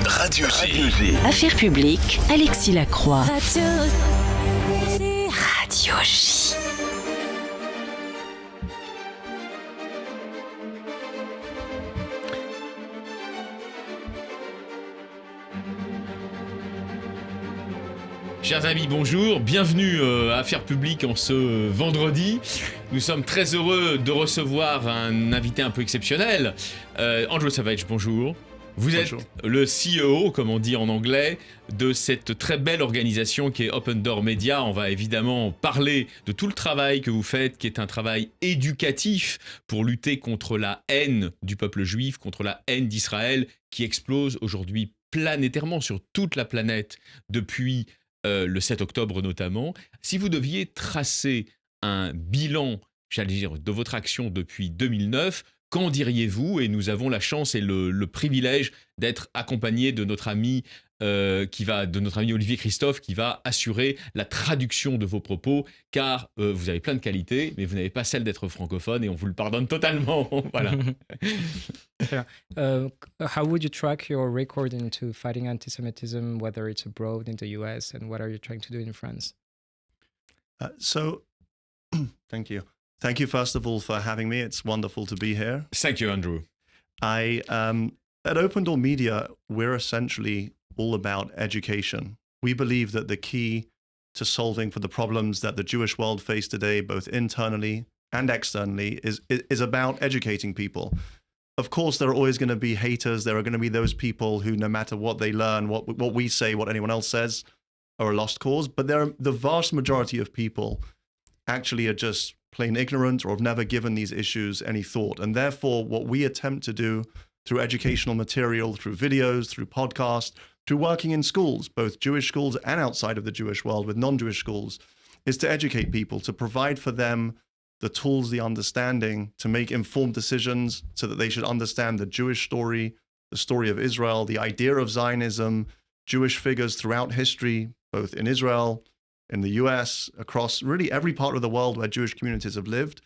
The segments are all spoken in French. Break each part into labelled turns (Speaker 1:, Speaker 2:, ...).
Speaker 1: Radio G.
Speaker 2: Affaires Publiques, Alexis Lacroix. Radio J.
Speaker 3: Chers amis, bonjour, bienvenue à Affaires Publiques en ce vendredi. Nous sommes très heureux de recevoir un invité un peu exceptionnel. Andrew Savage, bonjour. Vous
Speaker 4: Bonjour.
Speaker 3: êtes le CEO, comme on dit en anglais, de cette très belle organisation qui est Open Dor Media. On va évidemment parler de tout le travail que vous faites, qui est un travail éducatif pour lutter contre la haine du peuple juif, contre la haine d'Israël, qui explose aujourd'hui planétairement sur toute la planète depuis le 7 octobre notamment. Si vous deviez tracer un bilan, j'allais dire, de votre action depuis 2009, qu'en diriez-vous? Et nous avons la chance et le privilège d'être accompagnés de notre ami Olivier Christophe, qui va assurer la traduction de vos propos, car vous avez plein de qualités, mais vous n'avez pas celle d'être francophone, et on vous le pardonne totalement. Voilà.
Speaker 5: How would you track your record into fighting anti-Semitism, whether it's abroad in the US, and what are you trying to do in France?
Speaker 4: Thank you. Thank you, first of all, for having me. It's wonderful to be here.
Speaker 3: Thank you, Andrew.
Speaker 4: At Open Dor Media, we're essentially all about education. We believe that the key to solving for the problems that the Jewish world face today, both internally and externally, is about educating people. Of course, there are always going to be haters. There are going to be those people who, no matter what they learn, what we say, what anyone else says, are a lost cause. But the vast majority of people actually are just plain ignorant or have never given these issues any thought. And therefore, what we attempt to do through educational material, through videos, through podcasts, through working in schools, both Jewish schools and outside of the Jewish world with non-Jewish schools, is to educate people, to provide for them the tools, the understanding to make informed decisions so that they should understand the Jewish story, the story of Israel, the idea of Zionism, Jewish figures throughout history, both in Israel, in the US, across really every part of the world where Jewish communities have lived.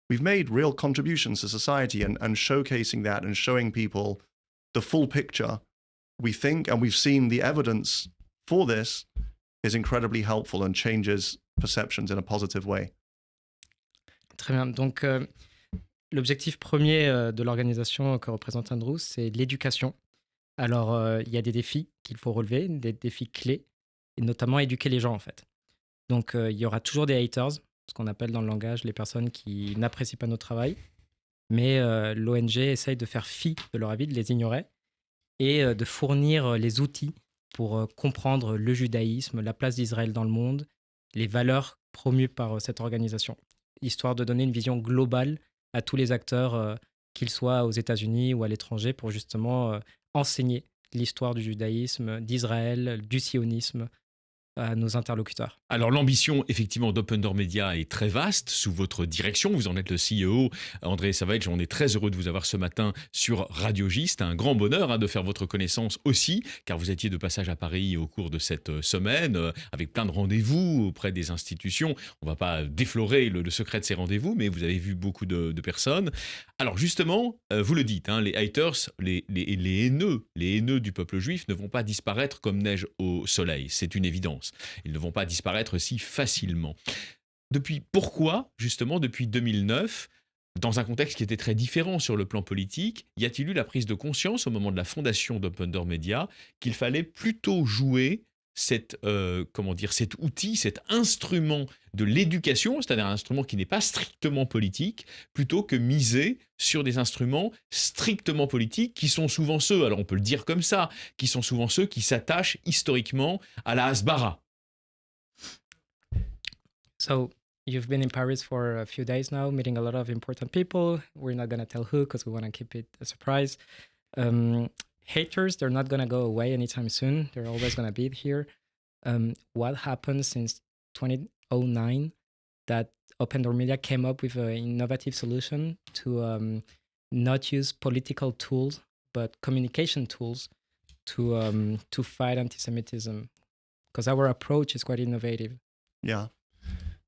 Speaker 4: We've made real contributions to society, and showcasing that and showing people the full picture, we think, and we've seen the evidence for this, is incredibly helpful and changes perceptions in a positive way.
Speaker 5: Très bien. Donc, l'objectif premier de l'organisation que représente Andrew, c'est l'éducation. Alors, il y a des défis qu'il faut relever, des défis clés, et notamment éduquer les gens, en fait. Donc, il y aura toujours des haters, ce qu'on appelle dans le langage les personnes qui n'apprécient pas notre travail. Mais l'ONG essaye de faire fi de leur avis, de les ignorer, et de fournir les outils pour comprendre le judaïsme, la place d'Israël dans le monde, les valeurs promues par cette organisation, histoire de donner une vision globale à tous les acteurs, qu'ils soient aux États-Unis ou à l'étranger, pour justement enseigner l'histoire du judaïsme, d'Israël, du sionisme à nos interlocuteurs.
Speaker 3: Alors l'ambition effectivement d'Open Dor Media est très vaste sous votre direction. Vous en êtes le CEO, André Savage. On est très heureux de vous avoir ce matin sur Radio J. C'est un grand bonheur de faire votre connaissance aussi, car vous étiez de passage à Paris au cours de cette semaine, avec plein de rendez-vous auprès des institutions. On ne va pas déflorer le secret de ces rendez-vous, mais vous avez vu beaucoup de personnes. Alors justement, vous le dites, les haters, les haineux du peuple juif ne vont pas disparaître comme neige au soleil. C'est une évidence. Ils ne vont pas disparaître si facilement. Pourquoi, justement, depuis 2009, dans un contexte qui était très différent sur le plan politique, y a-t-il eu la prise de conscience au moment de la fondation d'Open Dor Media qu'il fallait plutôt jouer cet outil, cet instrument de l'éducation, c'est-à-dire un instrument qui n'est pas strictement politique, plutôt que miser sur des instruments strictement politiques qui sont souvent ceux, alors on peut le dire comme ça, qui sont souvent ceux qui s'attachent historiquement à la hasbara.
Speaker 5: So, you've been in Paris for a few days now, meeting a lot of important people. We're not going to tell who because we want to keep it a surprise. Haters, they're not going to go away anytime soon. They're always going to be here. What happened since 2009 that Open Dor Media came up with an innovative solution to not use political tools, but communication tools to fight anti-Semitism? Because our approach is quite innovative.
Speaker 4: Yeah.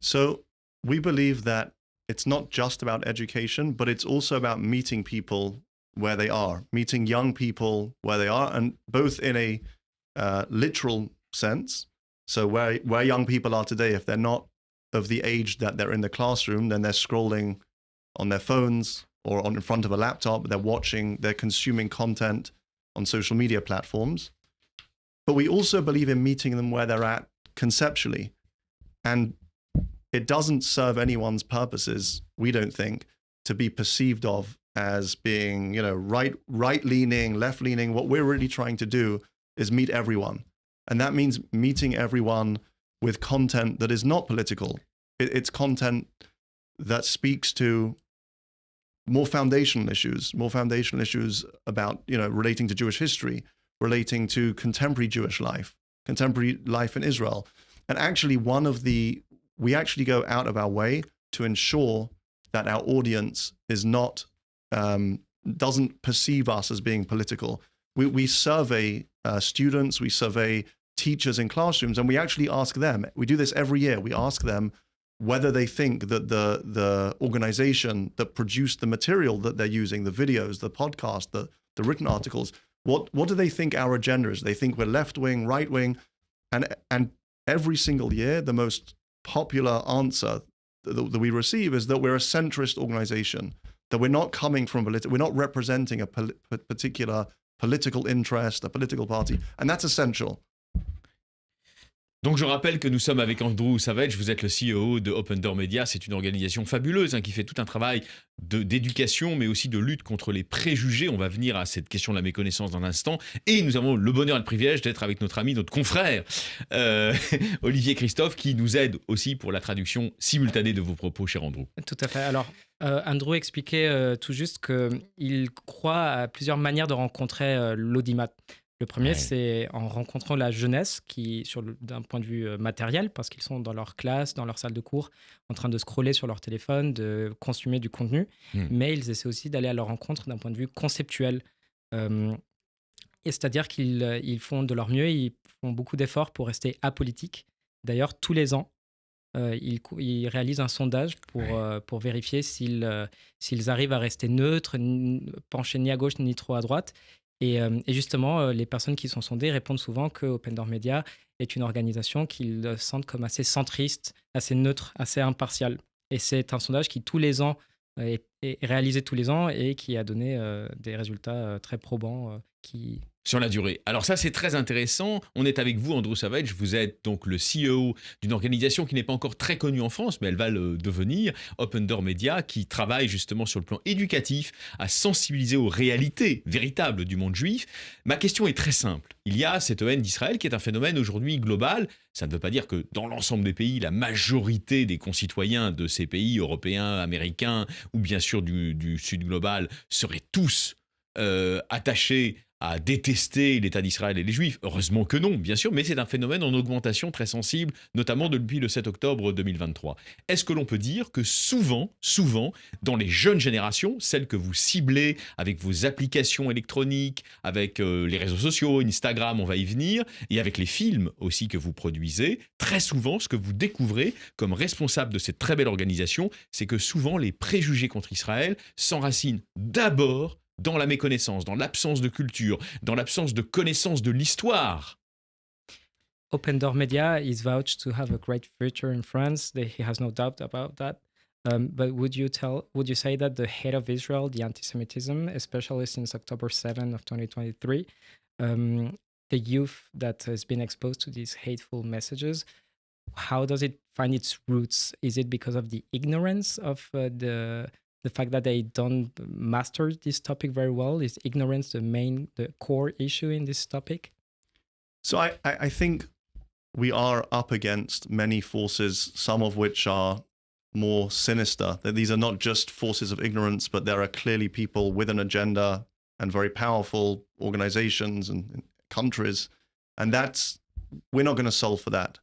Speaker 4: So we believe that it's not just about education, but it's also about meeting people where they are, meeting young people where they are, and both in a literal sense. So where young people are today, if they're not of the age that they're in the classroom, then they're scrolling on their phones or in front of a laptop, they're consuming content on social media platforms. But we also believe in meeting them where they're at conceptually. And it doesn't serve anyone's purposes, we don't think, to be perceived of as being, right-leaning, left-leaning. What we're really trying to do is meet everyone. And that means meeting everyone with content that is not political. It's content that speaks to more foundational issues about, relating to Jewish history, relating to contemporary Jewish life, contemporary life in Israel. And actually we actually go out of our way to ensure that our audience is not, doesn't perceive us as being political. We survey students, we survey teachers in classrooms, and we actually ask them, we do this every year, we ask them whether they think that the organization that produced the material that they're using, the videos, the podcast, the written articles, what do they think our agenda is? They think we're left-wing, right-wing, and every single year, the most popular answer that we receive is that we're a centrist organization, that we're not coming from we're not representing a particular political interest, a political party, and that's essential.
Speaker 3: Donc je rappelle que nous sommes avec Andrew Savage, vous êtes le CEO de Open Dor Media, c'est une organisation fabuleuse qui fait tout un travail d'éducation mais aussi de lutte contre les préjugés. On va venir à cette question de la méconnaissance dans un instant et nous avons le bonheur et le privilège d'être avec notre ami, notre confrère Olivier Christophe qui nous aide aussi pour la traduction simultanée de vos propos, cher Andrew.
Speaker 5: Tout à fait. Alors Andrew expliquait tout juste qu'il croit à plusieurs manières de rencontrer l'audimat. Le premier, c'est en rencontrant la jeunesse qui, d'un point de vue matériel, parce qu'ils sont dans leur classe, dans leur salle de cours, en train de scroller sur leur téléphone, de consommer du contenu, mais ils essaient aussi d'aller à leur rencontre d'un point de vue conceptuel. Et c'est-à-dire qu'ils font de leur mieux, ils font beaucoup d'efforts pour rester apolitiques. D'ailleurs, tous les ans, ils réalisent un sondage pour vérifier s'ils arrivent à rester neutres, penchés ni à gauche ni trop à droite. Et justement, les personnes qui sont sondées répondent souvent que Open Dor Media est une organisation qu'ils sentent comme assez centriste, assez neutre, assez impartiale. Et c'est un sondage qui, tous les ans, est réalisé tous les ans et qui a donné des résultats très probants
Speaker 3: sur la durée. Alors ça, c'est très intéressant. On est avec vous, Andrew Savage. Vous êtes donc le CEO d'une organisation qui n'est pas encore très connue en France, mais elle va le devenir, Open Dor Media, qui travaille justement sur le plan éducatif à sensibiliser aux réalités véritables du monde juif. Ma question est très simple. Il y a cette haine d'Israël qui est un phénomène aujourd'hui global. Ça ne veut pas dire que dans l'ensemble des pays, la majorité des concitoyens de ces pays européens, américains ou bien sûr du Sud global seraient tous attachés à détester l'État d'Israël et les Juifs. Heureusement que non, bien sûr, mais c'est un phénomène en augmentation très sensible, notamment depuis le 7 octobre 2023. Est-ce que l'on peut dire que souvent, dans les jeunes générations, celles que vous ciblez avec vos applications électroniques, avec les réseaux sociaux, Instagram, on va y venir, et avec les films aussi que vous produisez, très souvent, ce que vous découvrez comme responsable de cette très belle organisation, c'est que souvent, les préjugés contre Israël s'enracinent d'abord dans la méconnaissance, dans l'absence de culture, dans l'absence de connaissance de l'histoire.
Speaker 5: Open Dor Media is vouched to have a great future in France. He has no doubt about that. But would you say that the hate of Israel, the anti-Semitism, especially since October 7 of 2023, the youth that has been exposed to these hateful messages, how does it find its roots? Is it because of the ignorance of the fact that they don't master this topic very well? Is ignorance the core issue in this topic?
Speaker 4: So I think we are up against many forces, some of which are more sinister. That these are not just forces of ignorance, but there are clearly people with an agenda and very powerful organizations and countries. And we're not going to solve for that.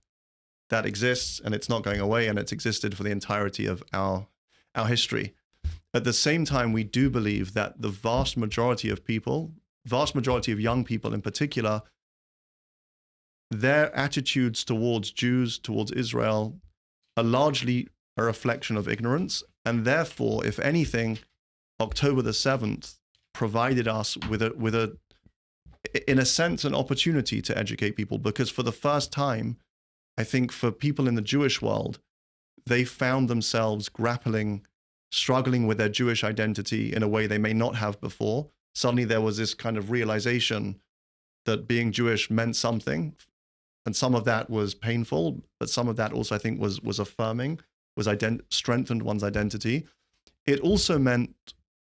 Speaker 4: That exists and it's not going away, and it's existed for the entirety of our history. At the same time, we do believe that the vast majority of young people in particular, their attitudes towards Jews, towards Israel, are largely a reflection of ignorance. And therefore, if anything, October the 7th provided us with in a sense, an opportunity to educate people, because for the first time, I think for people in the Jewish world, they found themselves struggling with their Jewish identity in a way they may not have before. Suddenly there was this kind of realization that being Jewish meant something. And some of that was painful, but some of that also I think was affirming, strengthened one's identity. It also meant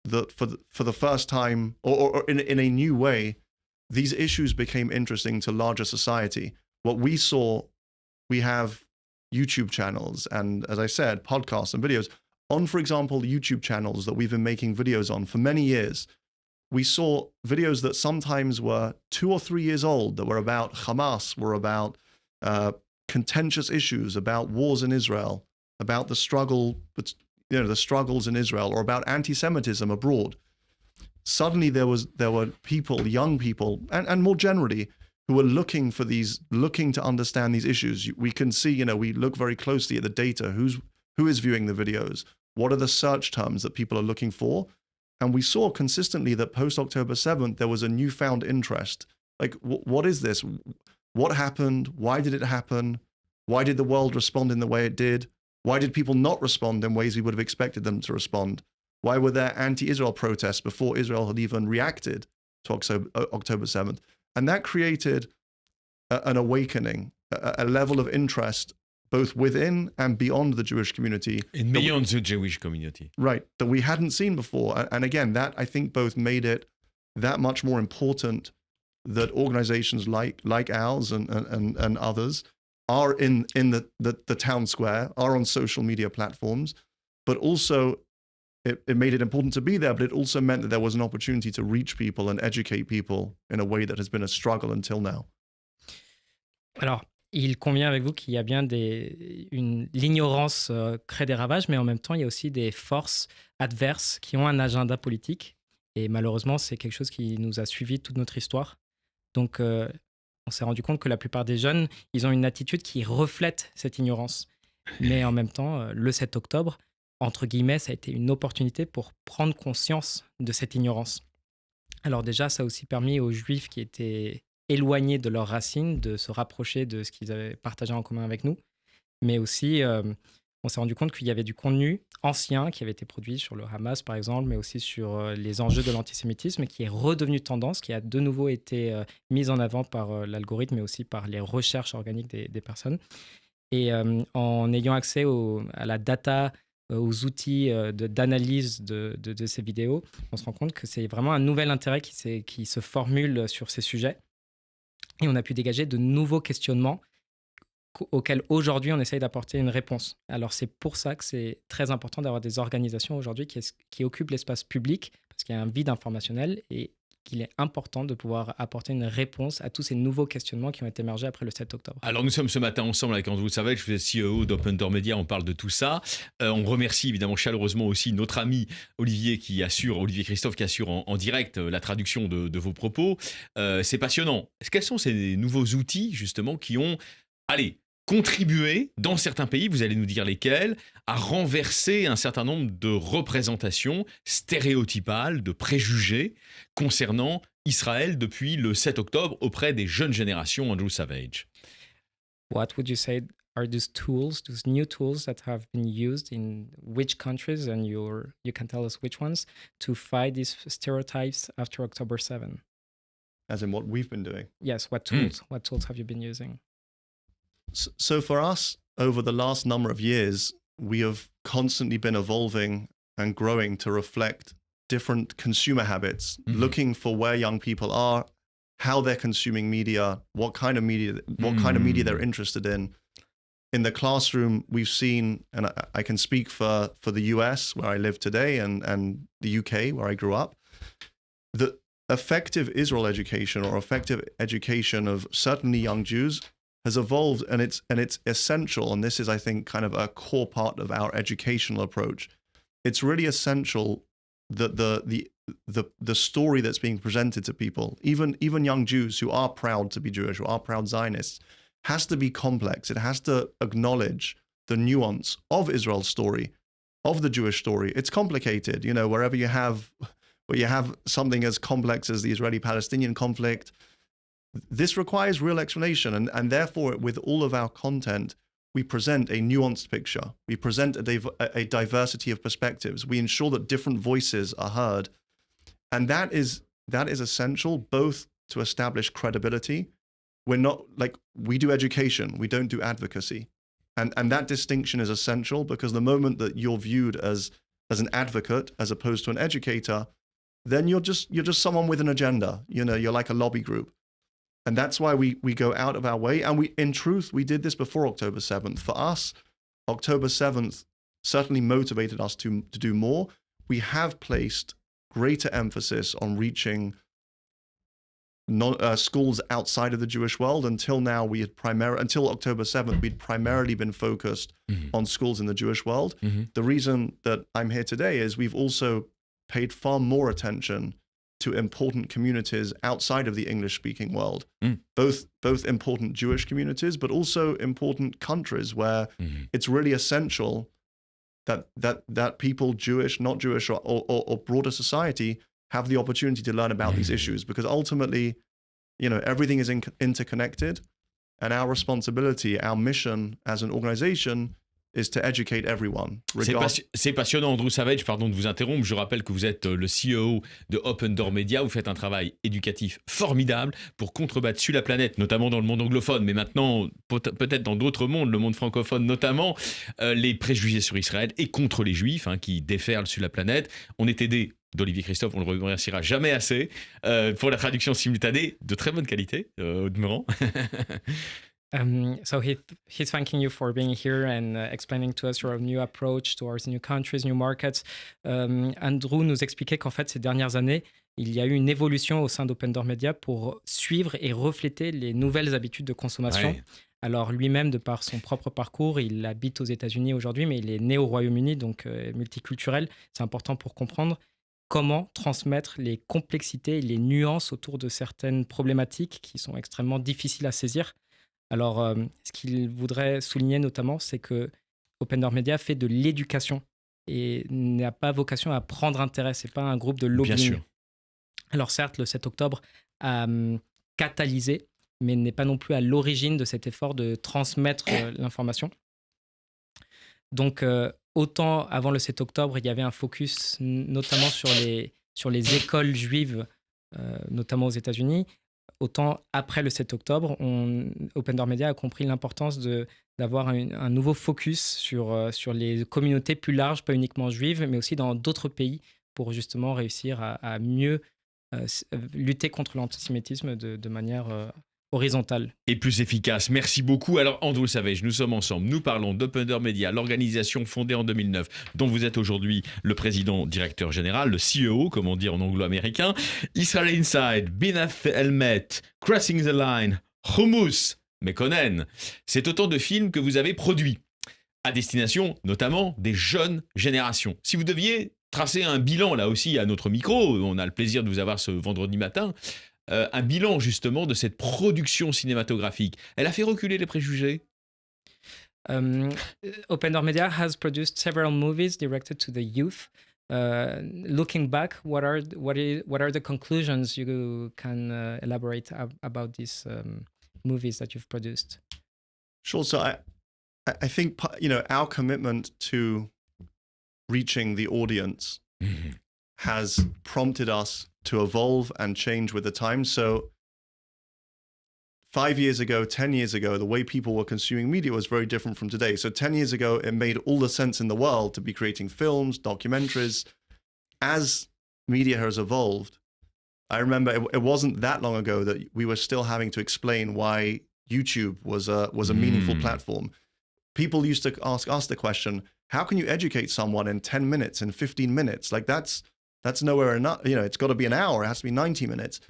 Speaker 4: that for the first time, or in a new way, these issues became interesting to larger society. What we saw, we have YouTube channels and, as I said, podcasts and videos. On, for example, YouTube channels that we've been making videos on for many years, we saw videos that sometimes were 2 or 3 years old that were about Hamas, were about contentious issues, about wars in Israel, about the struggles in Israel, or about anti-Semitism abroad. Suddenly there were people, young people, and more generally, who were looking to understand these issues. We can see, we look very closely at the data. Who is viewing the videos? What are the search terms that people are looking for? And we saw consistently that post-October 7th, there was a newfound interest. Like, what is this? What happened? Why did it happen? Why did the world respond in the way it did? Why did people not respond in ways we would have expected them to respond? Why were there anti-Israel protests before Israel had even reacted to October 7th? And that created an awakening, a level of interest both within and beyond the Jewish community.
Speaker 3: And beyond the Jewish community.
Speaker 4: Right, that we hadn't seen before. And again, that I think both made it that much more important that organizations like ours and others are in the town square, are on social media platforms, but also it made it important to be there, but it also meant that there was an opportunity to reach people and educate people in a way that has been a struggle until now.
Speaker 5: Alors, il convient avec vous qu'il y a bien l'ignorance crée des ravages, mais en même temps, il y a aussi des forces adverses qui ont un agenda politique. Et malheureusement, c'est quelque chose qui nous a suivi toute notre histoire. Donc, on s'est rendu compte que la plupart des jeunes, ils ont une attitude qui reflète cette ignorance. Mais en même temps, le 7 octobre, entre guillemets, ça a été une opportunité pour prendre conscience de cette ignorance. Alors déjà, ça a aussi permis aux Juifs qui étaient éloignés de leurs racines de se rapprocher de ce qu'ils avaient partagé en commun avec nous. Mais aussi, on s'est rendu compte qu'il y avait du contenu ancien qui avait été produit sur le Hamas, par exemple, mais aussi sur les enjeux de l'antisémitisme, qui est redevenu tendance, qui a de nouveau été mis en avant par l'algorithme, mais aussi par les recherches organiques des personnes. Et en ayant accès à la data, aux outils d'analyse de ces vidéos, on se rend compte que c'est vraiment un nouvel intérêt qui se formule sur ces sujets. Et on a pu dégager de nouveaux questionnements auxquels aujourd'hui on essaye d'apporter une réponse. Alors c'est pour ça que c'est très important d'avoir des organisations aujourd'hui qui occupent l'espace public, parce qu'il y a un vide informationnel et qu'il est important de pouvoir apporter une réponse à tous ces nouveaux questionnements qui ont émergé après le 7 octobre.
Speaker 3: Alors nous sommes ce matin ensemble avec Andrew Savage, je suis CEO d'Open Dor Media, on parle de tout ça. On remercie évidemment chaleureusement aussi notre ami Olivier Christophe qui assure en direct la traduction de vos propos. C'est passionnant. Quels sont ces nouveaux outils justement qui ont, contribué dans certains pays, vous allez nous dire lesquels, à renverser un certain nombre de représentations stéréotypales, de préjugés concernant Israël depuis le 7 octobre auprès des jeunes générations, Andrew Savage?
Speaker 5: What would you say are those new tools that have been used in which countries, and you can tell us which ones, to fight these stereotypes after October 7?
Speaker 4: As in what we've been doing?
Speaker 5: Yes, what tools? What tools have you been using?
Speaker 4: So for us, over the last number of years, we have constantly been evolving and growing to reflect different consumer habits, looking for where young people are, how they're consuming media, what kind of media they're interested in. In the classroom, we've seen, and I can speak for the US, where I live today, and the UK, where I grew up, that effective Israel education, or effective education of certainly young Jews, has evolved, and it's essential. And this is, I think, kind of a core part of our educational approach. It's really essential that the story that's being presented to people, even young Jews who are proud to be Jewish, who are proud Zionists, has to be complex. It has to acknowledge the nuance of Israel's story, of the Jewish story. It's complicated, wherever you have or you have something as complex as the Israeli-Palestinian conflict. This requires real explanation, and therefore, with all of our content, we present a nuanced picture. We present a diversity of perspectives. We ensure that different voices are heard, and that is essential both to establish credibility. We're not like, we do education, we don't do advocacy, and that distinction is essential, because the moment that you're viewed as an advocate as opposed to an educator, then you're just someone with an agenda. You know, you're like a lobby group. And that's why we go out of our way. And in truth, we did this before October 7th. For us, October 7th certainly motivated us to do more. We have placed greater emphasis on reaching schools outside of the Jewish world. Until now, until October 7th, we'd primarily been focused on schools in the Jewish world. The reason that I'm here today is we've also paid far more attention to important communities outside of the English-speaking world, both important Jewish communities, but also important countries where it's really essential that people, Jewish, not Jewish, or broader society, have the opportunity to learn about these issues, because ultimately, you know, everything is interconnected, and our responsibility, our mission as an organization, is to educate everyone.
Speaker 3: C'est passionnant, Andrew Savage, pardon de vous interrompre. Je rappelle que vous êtes le CEO de Open Dor Media. Vous faites un travail éducatif formidable pour contrebattre sur la planète, notamment dans le monde anglophone, mais maintenant peut-être dans d'autres mondes, le monde francophone notamment, les préjugés sur Israël et contre les Juifs qui déferlent sur la planète. On est aidé d'Olivier Christophe, on ne le remerciera jamais assez, pour la traduction simultanée de très bonne qualité, au demeurant.
Speaker 5: So he's thanking you for being here and explaining to us your new approach towards new countries, new markets. Andrew nous expliquait qu'en fait, ces dernières années, il y a eu une évolution au sein d'Open Dor Media pour suivre et refléter les nouvelles habitudes de consommation. Ouais. Alors lui-même, de par son propre parcours, il habite aux États-Unis aujourd'hui, mais il est né au Royaume-Uni, donc multiculturel. C'est important pour comprendre comment transmettre les complexités et les nuances autour de certaines problématiques qui sont extrêmement difficiles à saisir. Alors, ce qu'il voudrait souligner notamment, c'est que Open Dor Media fait de l'éducation et n'a pas vocation à prendre intérêt. Ce n'est pas un groupe de lobbying. Bien sûr. Alors certes, le 7 octobre a catalysé, mais n'est pas non plus à l'origine de cet effort de transmettre l'information. Donc, autant avant le 7 octobre, il y avait un focus notamment sur les écoles juives, notamment aux États-Unis. Autant après le 7 octobre, Open Dor Media a compris l'importance d'avoir un nouveau focus sur les communautés plus larges, pas uniquement juives, mais aussi dans d'autres pays, pour justement réussir à mieux lutter contre l'antisémitisme de manière horizontale.
Speaker 3: Et plus efficace. Merci beaucoup. Alors, Andrew Savage, nous sommes ensemble. Nous parlons d'Open Dor Media, l'organisation fondée en 2009, dont vous êtes aujourd'hui le président directeur général, le CEO, comme on dit en anglo-américain. Israel Inside, Binath Helmet, Crossing the Line, Hummus, Mekonnen. C'est autant de films que vous avez produits, à destination notamment des jeunes générations. Si vous deviez tracer un bilan, là aussi, à notre micro, on a le plaisir de vous avoir ce vendredi matin, un bilan justement de cette production cinématographique. Elle a fait reculer les préjugés.
Speaker 5: Open Dor Media has produced several movies directed to the youth. Looking back, what are the conclusions you can elaborate about these movies that you've produced?
Speaker 4: Sure. So I think, you know, our commitment to reaching the audience has prompted us to evolve and change with the times. So 5 years ago, 10 years ago, the way people were consuming media was very different from today. So 10 years ago, it made all the sense in the world to be creating films, documentaries. As media has evolved, I remember it wasn't that long ago that we were still having to explain why YouTube was a meaningful platform. People used to ask us the question, how can you educate someone in 10 minutes, in 15 minutes? Like that's nowhere enough. You know, it's got to be an hour. It has to be 90 minutes.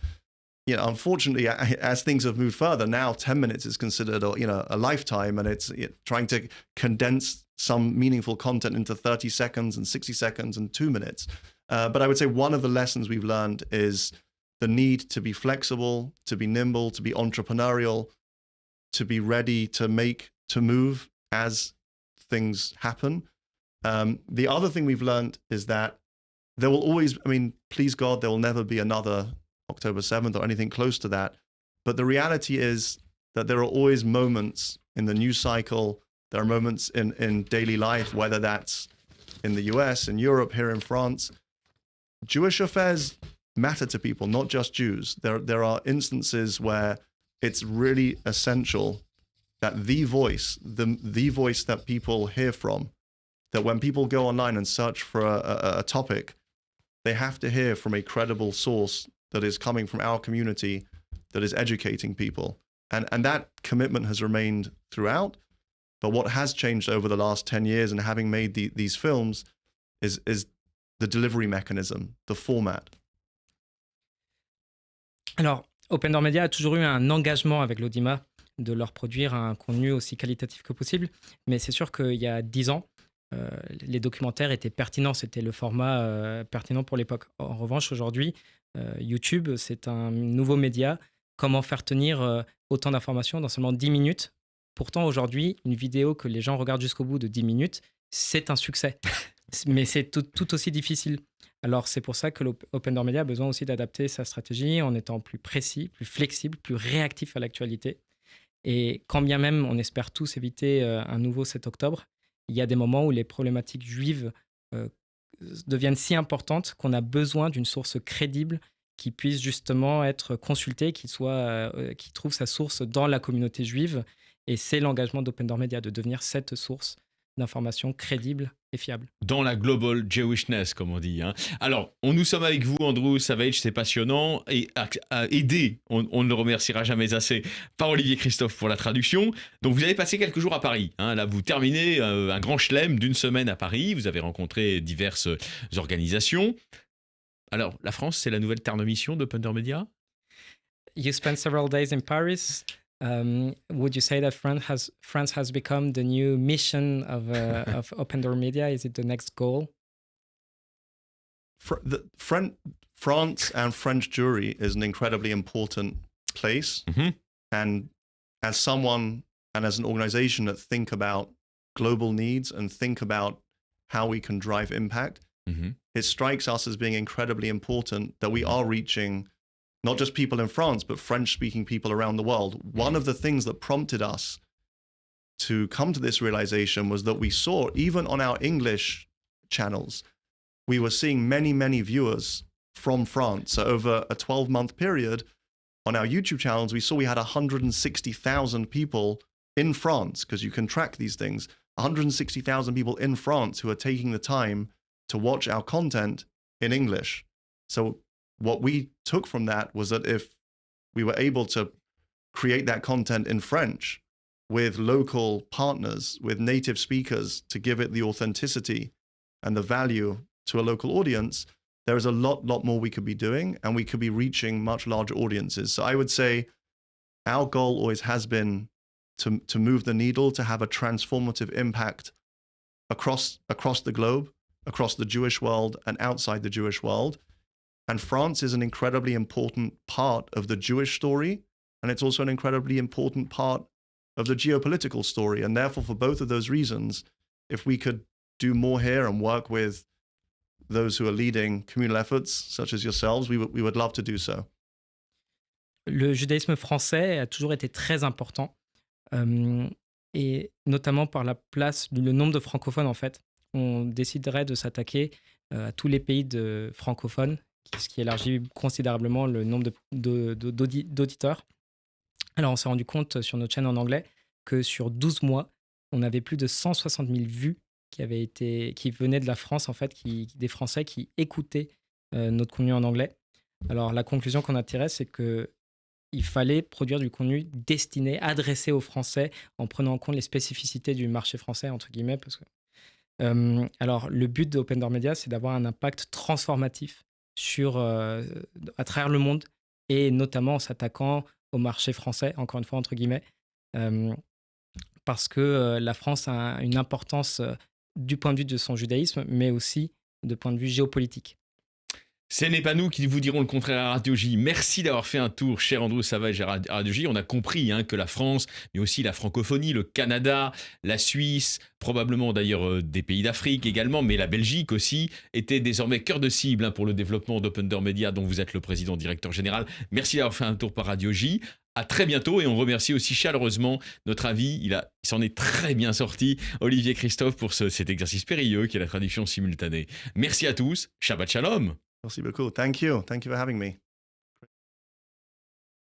Speaker 4: You know, unfortunately, as things have moved further, now 10 minutes is considered, a lifetime, and it's trying to condense some meaningful content into 30 seconds and 60 seconds and 2 minutes. But I would say one of the lessons we've learned is the need to be flexible, to be nimble, to be entrepreneurial, to be ready to move as things happen. The other thing we've learned is that there will always, I mean, please God, there will never be another October 7th or anything close to that. But the reality is that there are always moments in the news cycle, there are moments in daily life, whether that's in the US, in Europe, here in France. Jewish affairs matter to people, not just Jews. There are instances where it's really essential that the voice that people hear from, that when people go online and search for a topic, they have to hear from a credible source that is coming from our community, that is educating people. And that commitment has remained throughout. But what has changed over the last 10 years and having made these films is the delivery mechanism, the format.
Speaker 5: Alors, Open Dor Media a toujours eu un engagement avec l'Audima de leur produire un contenu aussi qualitatif que possible. Mais c'est sûr qu'il y a 10 ans, les documentaires étaient pertinents. C'était le format pertinent pour l'époque. En revanche, aujourd'hui, YouTube, c'est un nouveau média. Comment faire tenir autant d'informations dans seulement 10 minutes? Pourtant, aujourd'hui, une vidéo que les gens regardent jusqu'au bout de 10 minutes, c'est un succès. Mais c'est tout aussi difficile. Alors, c'est pour ça que l'Open Dor Media a besoin aussi d'adapter sa stratégie en étant plus précis, plus flexible, plus réactif à l'actualité. Et quand bien même on espère tous éviter un nouveau 7 octobre, il y a des moments où les problématiques juives deviennent si importantes qu'on a besoin d'une source crédible qui puisse justement être consultée, qui trouve sa source dans la communauté juive. Et c'est l'engagement d'Open Dor Media de devenir cette source d'informations crédibles et fiables.
Speaker 3: Dans la global Jewishness, comme on dit. Hein. Alors, nous sommes avec vous, Andrew Savage, c'est passionnant. Et aidé, on ne le remerciera jamais assez, par Olivier Christophe pour la traduction. Donc, vous avez passé quelques jours à Paris. Hein. Là, vous terminez un grand chelem d'une semaine à Paris. Vous avez rencontré diverses organisations. Alors, la France, c'est la nouvelle terre de mission d'Open Dor Media?
Speaker 5: You spent several days in Paris. Would you say that France has become the new mission of Open Dor Media? Is it the next goal?
Speaker 4: France and French Jewry is an incredibly important place.
Speaker 3: Mm-hmm.
Speaker 4: And as someone and as an organization that think about global needs and think about how we can drive impact,
Speaker 3: mm-hmm.
Speaker 4: it strikes us as being incredibly important that we are reaching not just people in France, but French-speaking people around the world. One of the things that prompted us to come to this realization was that we saw, even on our English channels, we were seeing many, many viewers from France. So over a 12-month period, on our YouTube channels, we saw we had 160,000 people in France, because you can track these things, 160,000 people in France who are taking the time to watch our content in English. So what we took from that was that if we were able to create that content in French with local partners, with native speakers to give it the authenticity and the value to a local audience, there is a lot more we could be doing, and we could be reaching much larger audiences. So I would say our goal always has been to move the needle, to have a transformative impact across the globe, across the Jewish world and outside the Jewish world. And France is an incredibly important part of the Jewish story, and it's also an incredibly important part of the geopolitical story. And therefore, for both of those reasons, if we could do more here and work with those who are leading communal efforts, such as yourselves, we would love to do so.
Speaker 5: Le judaïsme français a toujours été très important, et notamment par la place, le nombre de francophones en fait. On déciderait de s'attaquer à tous les pays francophones, ce qui élargit considérablement le nombre d'auditeurs. Alors, on s'est rendu compte sur notre chaîne en anglais que sur 12 mois, on avait plus de 160 000 vues qui venaient de la France, en fait, des Français qui écoutaient notre contenu en anglais. Alors, la conclusion qu'on a tirée, c'est qu'il fallait produire du contenu destiné, adressé aux Français, en prenant en compte les spécificités du marché français, entre guillemets. Parce que, alors, le but d'Open Dor Media, c'est d'avoir un impact transformatif à travers le monde, et notamment en s'attaquant au marché français, encore une fois, entre guillemets, parce que la France a une importance du point de vue de son judaïsme, mais aussi de point de vue géopolitique.
Speaker 3: Ce n'est pas nous qui vous dirons le contraire à Radio J. Merci d'avoir fait un tour, cher Andrew Savage à Radio J. On a compris que la France, mais aussi la francophonie, le Canada, la Suisse, probablement d'ailleurs des pays d'Afrique également, mais la Belgique aussi, étaient désormais cœur de cible pour le développement d'Open Dor Media, dont vous êtes le président directeur général. Merci d'avoir fait un tour par Radio J. À très bientôt et on remercie aussi chaleureusement notre avis, il s'en est très bien sorti, Olivier Christophe, pour cet exercice périlleux qui est la traduction simultanée. Merci à tous, Shabbat Shalom.
Speaker 4: Merci beaucoup. Thank you. Thank you for having me.